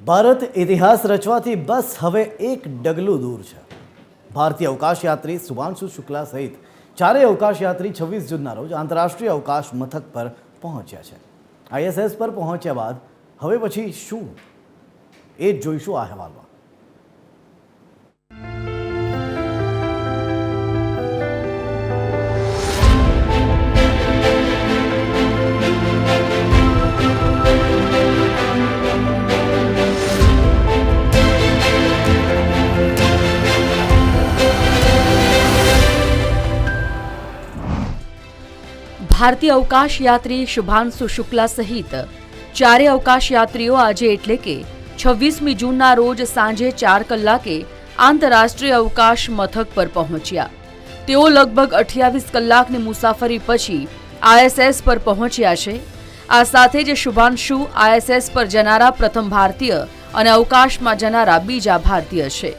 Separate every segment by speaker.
Speaker 1: ભારત ઇતિહાસ રચવાથી બસ હવે એક ડગલું દૂર છે। ભારતીય અવકાશયાત્રી શુભાંશુ શુક્લા સહિત ચારેય અવકાશયાત્રી 26 જૂનના રોજ આંતરરાષ્ટ્રીય અવકાશ મથક પર પહોંચ્યા છે। આઈએસએસ પર પહોંચ્યા બાદ હવે પછી શું એ જોઈશું આ અહેવાલમાં।
Speaker 2: ભારતીય અવકાશ યાત્રી શુભાંશુ શુક્લા સહિત ચારે અવકાશ યાત્રીઓ આજે એટલે કે 26મી જૂનના રોજ સાંજે 4 કલાકે આંતરરાષ્ટ્રીય અવકાશ મથક પર પહોંચ્યા। તેઓ લગભગ 28 કલાકની મુસાફરી પછી આઈએસએસ પર પહોંચ્યા છે। આ સાથે જ શુભાંશુ આઈએસએસ પર જનારા પ્રથમ ભારતીય અને અવકાશમાં જનારા બીજા ભારતીય છે।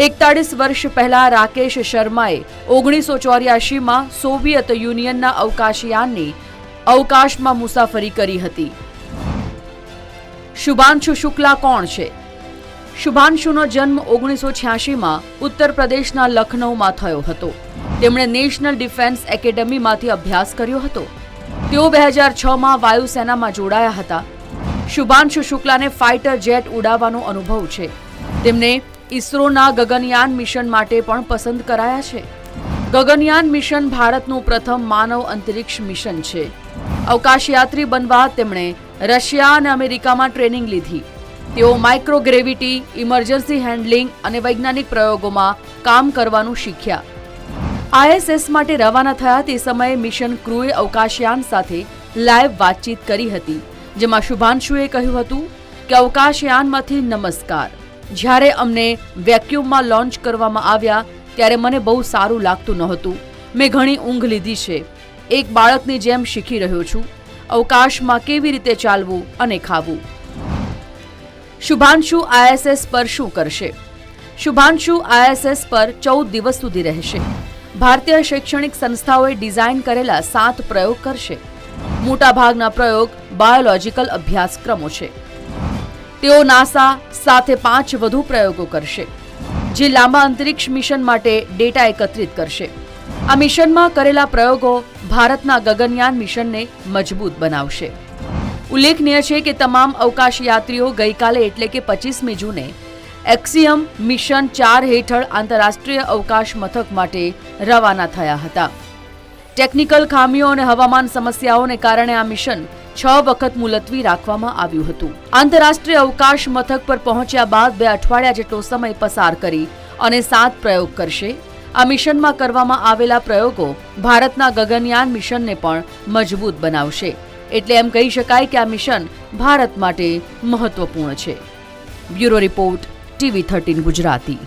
Speaker 2: 41 વર્ષ પહેલા રાકેશ શર્માએ 1984માં સોવિયત યુનિયનના અવકાશયાનની અવકાશમાં મુસાફરી કરી હતી। શુભાંશુ શુક્લા કોણ છે? શુભાંશુનો જન્મ 1986માં ઉત્તર પ્રદેશના લખનૌમાં થયો હતો। તેમણે નેશનલ ડિફેન્સ એકેડમીમાંથી અભ્યાસ કર્યો હતો। તેઓ 2006માં વાયુસેનામાં જોડાયા હતા। શુભાંશુ શુક્લાને ફાઇટર જેટ ઉડાવવાનો અનુભવ છે। તેમને ઇસરોના ગગનયાન મિશન માટે પણ પસંદ કરાયા છે। ગગનયાન મિશન ભારતનું પ્રથમ માનવ અંતરિક્ષ મિશન છે। અવકાશયાત્રી બનવા તેમણે રશિયા અને અમેરિકામાં ટ્રેનિંગ લીધી। તેઓ માઇક્રોગ્રેવિટી, ઇમરજન્સી હેન્ડલિંગ અને વૈજ્ઞાનિક પ્રયોગોમાં કામ કરવાનું શીખ્યા। આઈએસએસ માટે રવાના થયા તે સમયે મિશન ક્રૂએ અવકાશયાન સાથે લાઈવ વાતચીત કરી હતી, જેમાં શુભાંશુએ કહ્યું હતું કે અવકાશયાનમાંથી નમસ્કાર। જ્યારે અમને વેક્યુમમાં લોન્ચ કરવામાં આવ્યા ત્યારે મને બહુ સારું લાગતું નહોતું। મેં ઘણી ઊંઘ લીધી છે। એક બાળકની જેમ શીખી રહ્યો છું અવકાશમાં કેવી રીતે ચાલવું અને ખાવું। શુભાંશુ આઈએસએસ પર શું કરશે? શુભાંશુ આઈએસએસ પર 14 દિવસ સુધી રહેશે। ભારતીય શૈક્ષણિક સંસ્થાઓએ ડિઝાઇન કરેલા 7 પ્રયોગ કરશે। મોટાભાગના પ્રયોગ બાયોલોજિકલ અભ્યાસક્રમો છે। તેઓ નાસા સાથે 5 વધુ પ્રયોગો કરશે, જે લાંબા અંતરિક્ષ મિશન માટે ડેટા એકત્રિત કરશે। આ મિશનમાં કરેલા પ્રયોગો ભારતના ગગનયાન મિશનને મજબૂત બનાવશે। ઉલ્લેખનીય છે કે તમામ અવકાશયાત્રીઓ ગઈકાલે એટલે કે 25મી જૂને એક્સિયમ મિશન 4 હેઠળ આંતરરાષ્ટ્રીય અવકાશ મથક માટે રવાના થયા હતા। ટેકનિકલ ખામીઓ અને હવામાન સમસ્યાઓને કારણે આ મિશન 6 વખત મુલતવી રાખવામાં આવ્યું હતું। આંતરરાષ્ટ્રીય અવકાશ મથક પર પહોંચ્યા બાદ 2 અઠવાડિયા જેટલો સમય પસાર કરી અને 7 પ્રયોગ કરશે। આ મિશનમાં કરવામાં આવેલા પ્રયોગો ભારતના ગગનયાન મિશનને પણ મજબૂત બનાવશે। એટલે એમ કહી શકાય કે આ મિશન ભારત માટે મહત્વપૂર્ણ છે। Bureau report, TV13 Gujarati.